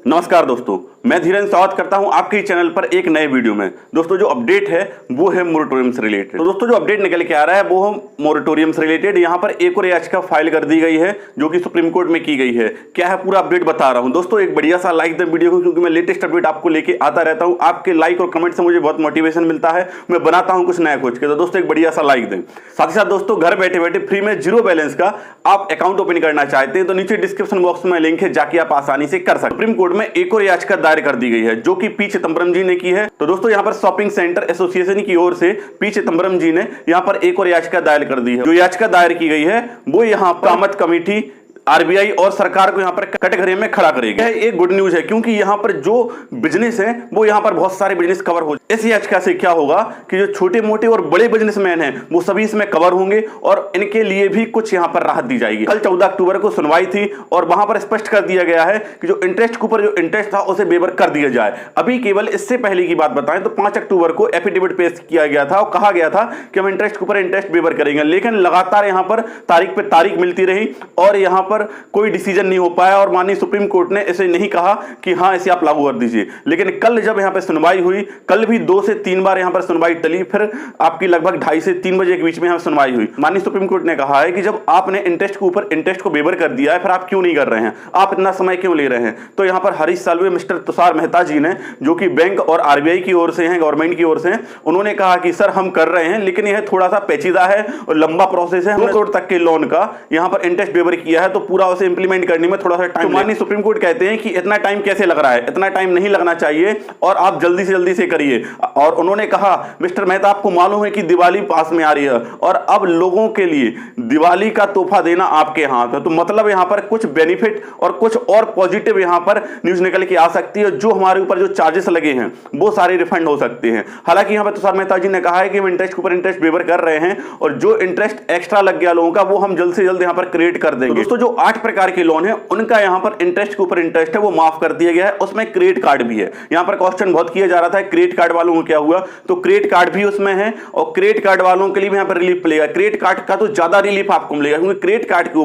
नमस्कार दोस्तों, मैं धीरेन्द्र स्वागत करता हूं आपके चैनल पर एक नए वीडियो में। दोस्तों जो अपडेट है वो है मोरेटोरियम से रिलेटेड। तो दोस्तों जो अपडेट निकल के आ रहा है वो मोरेटोरियम से रिलेटेड। यहां पर एक और याचिका फाइल कर दी गई है जो कि सुप्रीम कोर्ट में की गई है। क्या है पूरा अपडेट बता रहा हूं। दोस्तों एक बढ़िया सा लाइक दें वीडियो को, क्योंकि मैं लेटेस्ट अपडेट आपको लेके आता रहता हूं। आपके लाइक और कमेंट से मुझे बहुत मोटिवेशन मिलता है, मैं बनाता हूं कुछ नया खोज के। तो दोस्तों एक बढ़िया सा लाइक दें। साथ ही साथ दोस्तों घर बैठे बैठे फ्री में जीरो बैलेंस का आप अकाउंट ओपन करना चाहते हैं तो नीचे डिस्क्रिप्शन बॉक्स में लिंक है, जाके आप आसानी से कर सकते। सुप्रीम कोर्ट में एक और याचिका दायर कर दी गई है जो कि पी चिदम्बरम जी ने की है। तो दोस्तों यहां पर शॉपिंग सेंटर एसोसिएशन की ओर से पी चिदम्बरम जी ने यहां पर एक और याचिका दायर कर दी है। जो याचिका दायर की गई है वो यहां पर कामत कमेटी, आरबीआई और सरकार को यहां पर कटघरे में खड़ा करेगी। यह एक गुड न्यूज है, क्योंकि यहां पर जो बिजनेस है वो यहां पर बहुत सारे बिजनेस कवर हो। इस याचिका से क्या होगा कि जो छोटे मोटे और बड़े बिजनेसमैन हैं वो सभी इसमें कवर होंगे और इनके लिए भी कुछ यहां पर राहत दी जाएगी। कल 14 अक्टूबर को सुनवाई थी और वहां पर स्पष्ट कर दिया गया है कि जो इंटरेस्ट के ऊपर जो इंटरेस्ट था उसे वेवर कर दिया जाए। अभी केवल इससे पहले की बात बताएं तो 5 अक्टूबर को एफिडेविट पेश किया गया था और कहा गया था कि हम इंटरेस्ट के ऊपर इंटरेस्ट वेवर करेंगे, लेकिन लगातार यहां पर तारीख पे तारीख मिलती रही और यहां पर कोई डिसीजन नहीं हो पाया और माननीय सुप्रीम कोर्ट ने इसे नहीं कहा कि हां इसे आप लागू कर दीजिए। लेकिन कल जब यहां पर सुनवाई हुई, कल भी 2 से 3 बार यहां पर सुनवाई टली, फिर आपकी लगभग 2:30 से 3 बजे के बीच में यहां सुनवाई हुई। माननीय सुप्रीम कोर्ट ने कहा है कि जब आपने इंटरेस्ट के ऊपर इंटरेस्ट को वेवर कर दिया है फिर आप क्यों नहीं कर रहे हैं, आप इतना समय क्यों ले रहे हैं। तो यहां पर हरीश साल्वे मिस्टर तुषार मेहता जी ने, जो कि बैंक और आरबीआई की ओर से हैं, गवर्नमेंट की ओर से हैं, उन्होंने कहा कि सर हम कर रहे हैं लेकिन यह थोड़ा सा पेचीदा है और लंबा प्रोसेस है। हमने 2 करोड़ तक के लोन का यहां पर इंटरेस्ट वेवर किया है तो पूरा उसे इंप्लीमेंट करने में थोड़ा सा टाइम। माननीय सुप्रीम कोर्ट कहते हैं कि इतना टाइम कैसे लग रहा है, इतना टाइम नहीं लगना चाहिए और आप जल्दी से जल्दी से करिए। और उन्होंने कहा मिस्टर मेहता आपको मालूम है कि दिवाली पास में आ रही है और अब लोगों के लिए दिवाली का तोहफा देना आपके हाथ है। तो मतलब यहां पर कुछ बेनिफिट और कुछ और पॉजिटिव यहां पर न्यूज निकल के आ सकती है। जो हमारे ऊपर जो चार्जेस लगे हैं वो सारे रिफंड हो सकते हैं। हालांकि यहां पर तुषार मेहता जी ने कहा है कि हम इंटरेस्ट के ऊपर इंटरेस्ट वेवर कर रहे हैं और जो इंटरेस्ट एक्स्ट्रा लग गया लोगों का वो हम जल्द से जल्द यहां पर क्रिएट कर देंगे। तो दोस्तों जो 8 प्रकार के लोन है उनका यहां पर इंटरेस्ट के ऊपर इंटरेस्ट है वो माफ कर दिया गया है। उसमें क्रेडिट कार्ड भी है। यहां पर क्वेश्चन बहुत किया जा रहा था क्रेडिट कार्ड वालों को क्या हुआ, तो क्रेडिट कार्ड भी उसमें है और क्रेडिट कार्ड वालों के लिए भी यहां पर रिलीफ मिलेगा। क्रेडिट कार्ड का तो ज्यादा रिलीफ आपको मिलेगा, क्योंकि क्रेडिट कार्ड के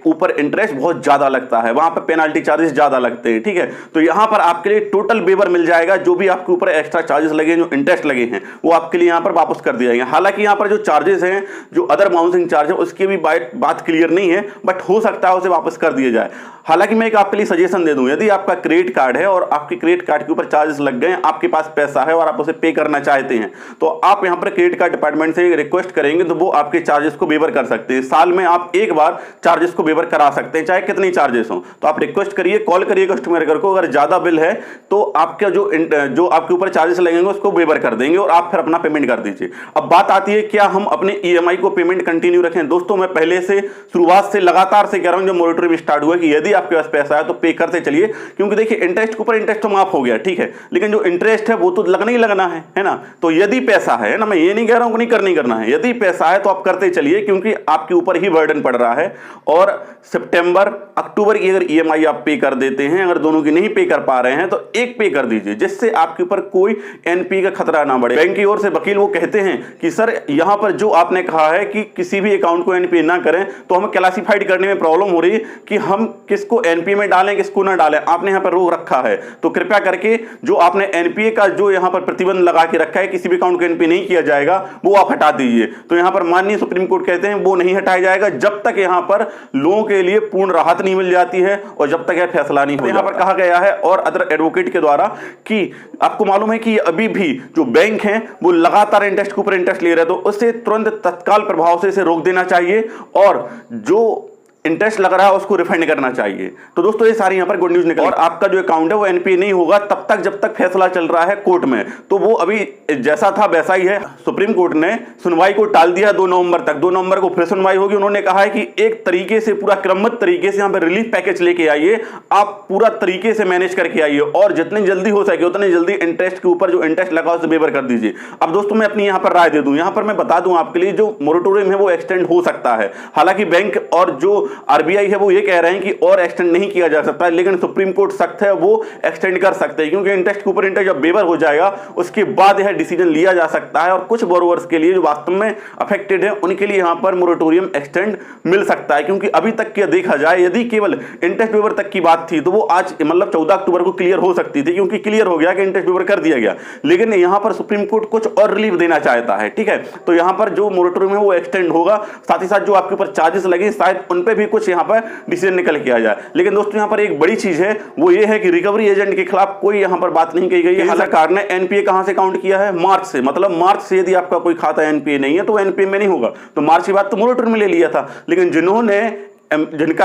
ऊपर इंटरेस्ट बहुत ज्यादा लगता है, वहां पर पेनाल्टी चार्जेस ज्यादा लगते हैं। ठीक है, तो यहां पर आपके लिए टोटल वेवर मिल जाएगा। जो भी आपके ऊपर एक्स्ट्रा चार्जेस लगे, जो इंटरेस्ट लगे हैं वो आपके लिए यहां पर वापस कर दिए जाएंगे। हालांकि यहां पर जो चार्जेस हैं, जो अदर बाउंसिंग चार्ज है, उसकी भी बात क्लियर नहीं है, बट हो सकता है उसे वापस कर दिया जाए। हालांकि मैं एक आपके लिए सजेशन दे दूं, यदि आपका क्रेडिट कार्ड है और आपके क्रेडिट कार्ड के ऊपर चार्जेस लग गए, आपके पास पैसा है और आप उसे पे करना चाहते हैं, तो आप यहां पर क्रेडिट कार्ड डिपार्टमेंट से रिक्वेस्ट करेंगे तो वो आपके चार्जेस को वेवर कर सकते हैं। साल में आप एक बार चार्जेस को वेवर करा सकते हैं, चाहे कितनी चार्जेस हो। तो आप रिक्वेस्ट करिए, कॉल करिए कस्टमर केयर को। अगर ज्यादा बिल है तो आपका जो आपके ऊपर चार्जेस लगेंगे उसको वेवर कर देंगे और आप फिर अपना पेमेंट कर दीजिए। अब बात आती है क्या हम अपने ईएमआई को पेमेंट कंटिन्यू रखें। दोस्तों मैं पहले से शुरुआत से लगातार से कह रहा हूं, जो मोरेटोरियम स्टार्ट हुआ कि यदि आपके पास पैसा है तो पे करते चलिए, क्योंकि देखिए इंटरेस्ट के ऊपर इंटरेस्ट तो माफ हो गया, ठीक है, लेकिन जो इंटरेस्ट है वो तो लगना ही लगना है ना। तो यदि पैसा है ना, मैं ये नहीं कह रहा हूं कि नहीं करना है, यदि पैसा है तो आप करते चलिए, क्योंकि आपके ऊपर ही बर्डन पड़ रहा है। और सितंबर अक्टूबर की अगर ईएमआई आप पे कर देते हैं, अगर दोनों की नहीं पे कर पा रहे हैं तो एक पे कर दीजिए, जिससे आपके ऊपर कोई एनपी का खतरा ना बढ़े। बैंक की ओर से वकील वो कहते हैं कि सर यहां पर जो आपने कहा है कि किसी भी अकाउंट को एनपी ना करें, तो हमें क्लासिफाइड करने में प्रॉब्लम हो रही है कि हम किसको एनपी में डालें किसको ना डालें। आपने यहां पर रोक रखा है, तो कृपया करके जो आपने एनपीए का जो यहां पर प्रतिबंध लगा के रखा है, किसी भी अकाउंट को एनपी नहीं किया जाएगा, वो आप हटा दीजिए। तो यहां पर माननीय सुप्रीम कोर्ट कहते हैं वो नहीं हटाया जाएगा जब तक यहां पर लोगों के लिए पूर्ण राहत नहीं मिल जाती है और जब तक यह फैसला नहीं हो। यहां पर कहा गया है और अदर एडवोकेट के द्वारा कि आपको मालूम है कि अभी भी जो बैंक हैं वो लगातार इंटरेस्ट के ऊपर इंटरेस्ट ले रहे हैं, तो उससे तुरंत तत्काल प्रभाव से इसे रोक देना चाहिए और जो इंटरेस्ट लग रहा है उसको रिफंड करना चाहिए। तो दोस्तों ये सारी यहां पर गुड न्यूज निकल। और आपका जो अकाउंट है वो एनपीए नहीं होगा तब तक जब तक फैसला चल रहा है कोर्ट में, तो वो अभी जैसा था वैसा ही है। सुप्रीम कोर्ट ने सुनवाई को टाल दिया 2 नवंबर तक। 2 नवंबर को फिर सुनवाई होगी। उन्होंने कहा है कि एक तरीके से पूरा क्रमबद्ध तरीके से यहां पर रिलीफ पैकेज लेके आइए, आप पूरा तरीके से मैनेज करके आइए और जितनी जल्दी हो सके उतनी जल्दी इंटरेस्ट के ऊपर जो इंटरेस्ट लगा उसे वेवर कर दीजिए। अब दोस्तों मैं अपनी यहां पर राय दे दूं, यहां पर मैं बता दूं आपके लिए जो मोरेटोरियम है वो एक्सटेंड हो सकता है। हालांकि बैंक और जो आरबीआई है वो ये कह रहे हैं कि और एक्सटेंड नहीं किया जा सकता, लेकिन सुप्रीम कोर्ट सख्त है, वो एक्सटेंड कर सकते हैं, क्योंकि इंटरेस्ट के ऊपर इंटरेस्ट जब वेवर हो जाएगा उसके बाद यह डिसीजन लिया जा सकता है। और कुछ बोरोवर्स के लिए जो वास्तव में अफेक्टेड है उनके लिए यहां पर मोरेटोरियम एक्सटेंड मिल सकता है, क्योंकि अभी तक की देखा जाए यदि केवल इंटरेस्ट वेवर तक की बात थी तो वो आज मतलब 14 अक्टूबर को क्लियर हो सकती थी, क्योंकि क्लियर हो गया कि इंटरेस्ट वेवर कर दिया गया। लेकिन यहां पर सुप्रीम कोर्ट कुछ और रिलीफ देना चाहता है, ठीक है। तो यहां पर जो मोरेटोरियम है वो एक्सटेंड होगा, साथ ही साथ जो आपके ऊपर चार्जेस लगे शायद उन पे भी कुछ यहां पर डिसीजन निकल के आ जाए। लेकिन दोस्तों यहां पर एक बड़ी चीज है, वो ये है कि रिकवरी एजेंट के खिलाफ कोई यहां पर बात नहीं कही गई है। सरकार ने एनपीए कहां से काउंट किया है? मार्च से, मतलब मार्च से यदि आपका कोई खाता एनपीए नहीं है तो एनपीए में नहीं होगा। तो मार्च की बात तो मोरेटोरियम में ले लिया था, लेकिन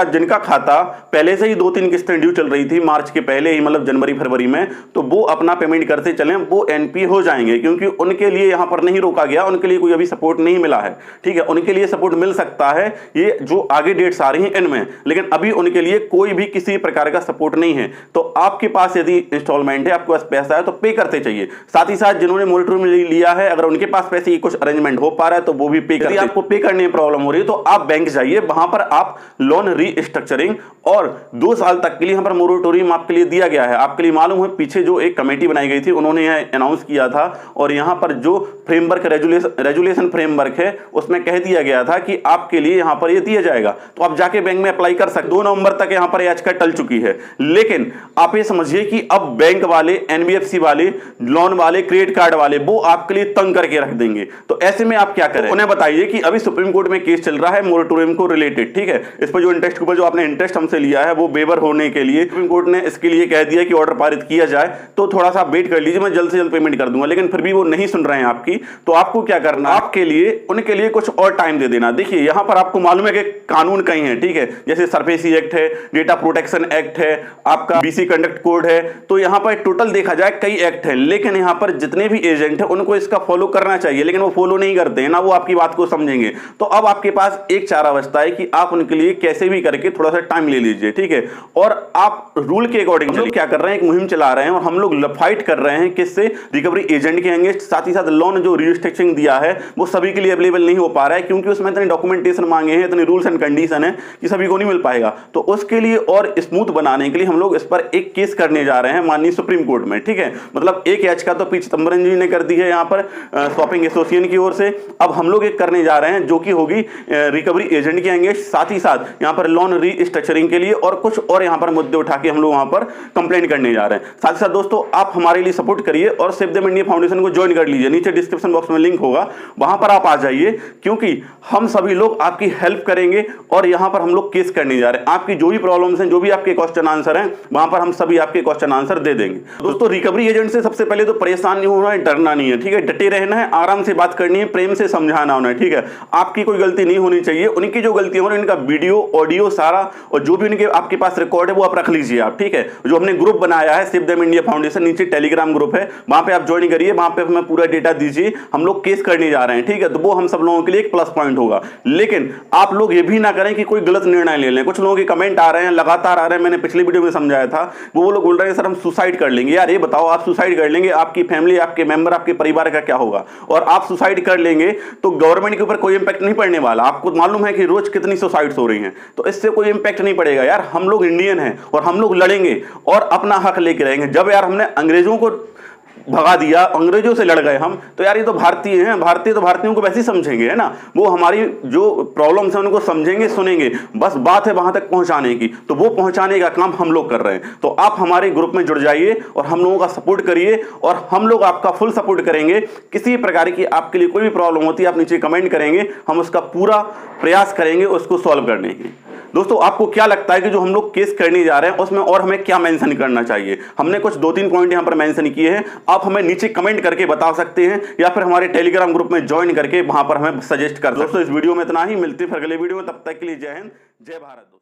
जिनका खाता पहले से ही 2-3 किस्तें ड्यू चल रही थी मार्च के पहले ही, मतलब जनवरी फरवरी में, तो वो अपना पेमेंट करते चलें, वो एनपीए हो जाएंगे, क्योंकि उनके लिए यहां पर नहीं रोका गया, उनके लिए कोई अभी सपोर्ट नहीं मिला है, ठीक है। उनके लिए सपोर्ट मिल सकता है ये जो आगे डेट्स आ रही हैं इनमें, लेकिन अभी उनके लिए कोई भी किसी प्रकार का सपोर्ट नहीं है। तो आपके पास यदि इंस्टॉलमेंट है, आपके पास पैसा है तो पे करते चाहिए। साथ ही साथ जिन्होंने मोरेटोरियम लिया है, अगर उनके पास पैसे की कुछ अरेंजमेंट हो पा रहा है तो वो भी पे करते। आपको पे करने में प्रॉब्लम हो रही है तो आप बैंक जाइए, वहां पर आप लोन रीस्ट्रक्चरिंग और 2 साल तक के लिए यहां पर मोरेटोरियम आपके लिए दिया गया है। आपके लिए मालूम है पीछे जो एक कमेटी बनाई गई थी उन्होंने यह अनाउंस किया था, और यहां पर जो फ्रेमवर्क रेजुलेशन फ्रेमवर्क है उसमें कह दिया गया था कि आपके लिए यहां पर यह दिया जाएगा, तो आप जाके बैंक में अप्लाई कर सकते। 2 नवंबर तक यहां पर याचिका टल चुकी है, लेकिन आप ये समझिए कि अब बैंक वाले, एनबीएफसी वाले, लोन वाले, क्रेडिट कार्ड वाले वो आपके लिए तंग करके रख देंगे। तो ऐसे में आप क्या करें? उन्हें बताइए कि अभी सुप्रीम कोर्ट में केस चल रहा है मोरेटोरियम को रिलेटेड, ठीक है। इस पर जो इंटरेस्ट के ऊपर जो आपने इंटरेस्ट हमसे लिया है वो वेवर होने के लिए सुप्रीम कोर्ट ने इसके लिए कह दिया कि ऑर्डर पारित किया जाए, तो थोड़ा सा वेट कर लीजिए, मैं जल्द से जल्द पेमेंट कर दूंगा। लेकिन फिर भी वो नहीं सुन रहे हैं आपकी, तो आपको क्या करना, आपके लिए उनके लिए कुछ और टाइम दे देना। देखिए यहां पर आपको मालूम है कि कानून कई हैं, ठीक है, जैसे सरफेसी एक्ट है, डेटा प्रोटेक्शन एक्ट है, आपका बीसी कंडक्ट कोड है, तो यहां पर टोटल देखा जाए कई एक्ट है, लेकिन यहां पर जितने भी एजेंट है उनको इसका फॉलो करना चाहिए, लेकिन वो फॉलो नहीं करते हैं ना, वो आपकी बात को समझेंगे। तो अब आपके पास एक चारा बचता है कि आप उनके लिए कैसे भी करके थोड़ा सा टाइम ले लीजिए, ठीक है। और आप रूल के अकॉर्डिंग क्या कर रहे हैं, एक मुहिम चला रहे हैं और हम लोग फाइट कर रहे हैं किससे? रिकवरी एजेंट के अगेंस्ट। साथ ही साथ लोन जो रीस्ट्रक्चरिंग दिया है वो सभी के लिए अवेलेबल नहीं हो पा रहा है, क्योंकि उसमें इतने डॉक्यूमेंटेशन मांगे हैं, इतने रूल्स एंड कंडीशन है कि सभी को नहीं मिल पाएगा। तो उसके लिए और स्मूथ बनाने के लिए हम लोग इस पर एक केस करने जा रहे हैं माननीय सुप्रीम कोर्ट में, ठीक है। मतलब एक याचिका तो पी चिदम्बरम जी ने कर दी है यहाँ पर शॉपिंग एसोसिएशन की ओर से, अब हम लोग एक करने जा रहे हैं जो कि होगी रिकवरी एजेंट के अगेंस्ट, साथ ही साथ यहाँ पर लोन रीस्ट्रक्चरिंग के लिए और कुछ और यहाँ पर मुद्दे उठा के हम लोग वहां पर कंप्लेंट करने जा रहे हैं। साथ ही साथ दोस्तों आप हमारे लिए सपोर्ट करिए और सेव देम इंडिया फाउंडेशन को ज्वाइन कर लीजिए, नीचे डिस्क्रिप्शन बॉक्स में लिंक होगा, वहां पर आप आ जाइए, क्योंकि हम सभी लोग आपकी हेल्प करेंगे और यहां पर हम लोग केस करने जा रहे हैं। आपकी जो भी प्रॉब्लम्स हैं, जो भी आपके क्वेश्चन आंसर हैं, वहां पर हम सभी आपके क्वेश्चन आंसर दे देंगे। दोस्तों रिकवरी एजेंट से सबसे पहले तो परेशान नहीं होना है, डरना नहीं है, ठीक है। डटे रहना है, आराम से बात करनी है, प्रेम से समझाना होना है, ठीक है। आपकी कोई गलती नहीं होनी चाहिए, उनकी जो गलती हो इनका वीडियो ऑडियो सारा और जो भी उनके आपके पास रिकॉर्ड है वो आप रख लीजिए आप, ठीक है। जो हमने ग्रुप बनाया है सेव देम इंडिया फाउंडेशन, नीचे टेलीग्राम ग्रुप है, वहां पे आप ज्वाइन करिए, वहां पे हमें पूरा डेटा दीजिए, हम लोग केस करने जा रहे हैं, ठीक है। तो वो हम सब लोगों के लिए एक प्लस पॉइंट होगा। लेकिन आप लोग ये भी ना करें कि कोई गलत निर्णय ले लें। कुछ लोगों के कमेंट आ रहे हैं, लगातार आ रहे हैं, मैंने पिछली वीडियो में समझाया था, वो लोग बोल रहे हैं सर हम सुसाइड कर लेंगे। यार ये बताओ, आप सुसाइड कर लेंगे, आपकी फैमिली, आपके मेंबर, आपके परिवार का क्या होगा? और आप सुसाइड कर लेंगे तो गवर्नमेंट के ऊपर कोई इंपैक्ट नहीं पड़ने वाला। आपको मालूम है कि रोज कितनी सुसाइड्स हो रही हैं, तो इससे कोई इंपैक्ट नहीं पड़ेगा। यार हम लोग इंडियन हैं और हम लोग लड़ेंगे और अपना हक लेके रहेंगे। जब यार हमने अंग्रेजों को भगा दिया, अंग्रेजों से लड़ गए हम, तो यार ये तो भारतीय हैं, भारतीय तो भारतीयों को वैसे ही समझेंगे, है ना। वो हमारी जो प्रॉब्लम्स हैं उनको समझेंगे, सुनेंगे, बस बात है वहां तक पहुंचाने की। तो वो पहुंचाने का काम हम लोग कर रहे हैं। तो आप हमारे ग्रुप में जुड़ जाइए और हम लोगों का सपोर्ट करिए और हम लोग आपका फुल सपोर्ट करेंगे। किसी प्रकार की आपके लिए कोई भी प्रॉब्लम होती है आप नीचे कमेंट करेंगे, हम उसका पूरा प्रयास करेंगे उसको सॉल्व करने की। दोस्तों आपको क्या लगता है कि जो हम लोग केस करने जा रहे हैं उसमें और हमें क्या मेंशन करना चाहिए? हमने कुछ 2-3 पॉइंट यहां पर मेंशन किए हैं, आप हमें नीचे कमेंट करके बता सकते हैं या फिर हमारे टेलीग्राम ग्रुप में ज्वाइन करके वहां पर हमें सजेस्ट कर। दोस्तों इस वीडियो में इतना ही, मिलते हैं फिर अगले वीडियो में, तब तक के लिए जय हिंद, जय भारत।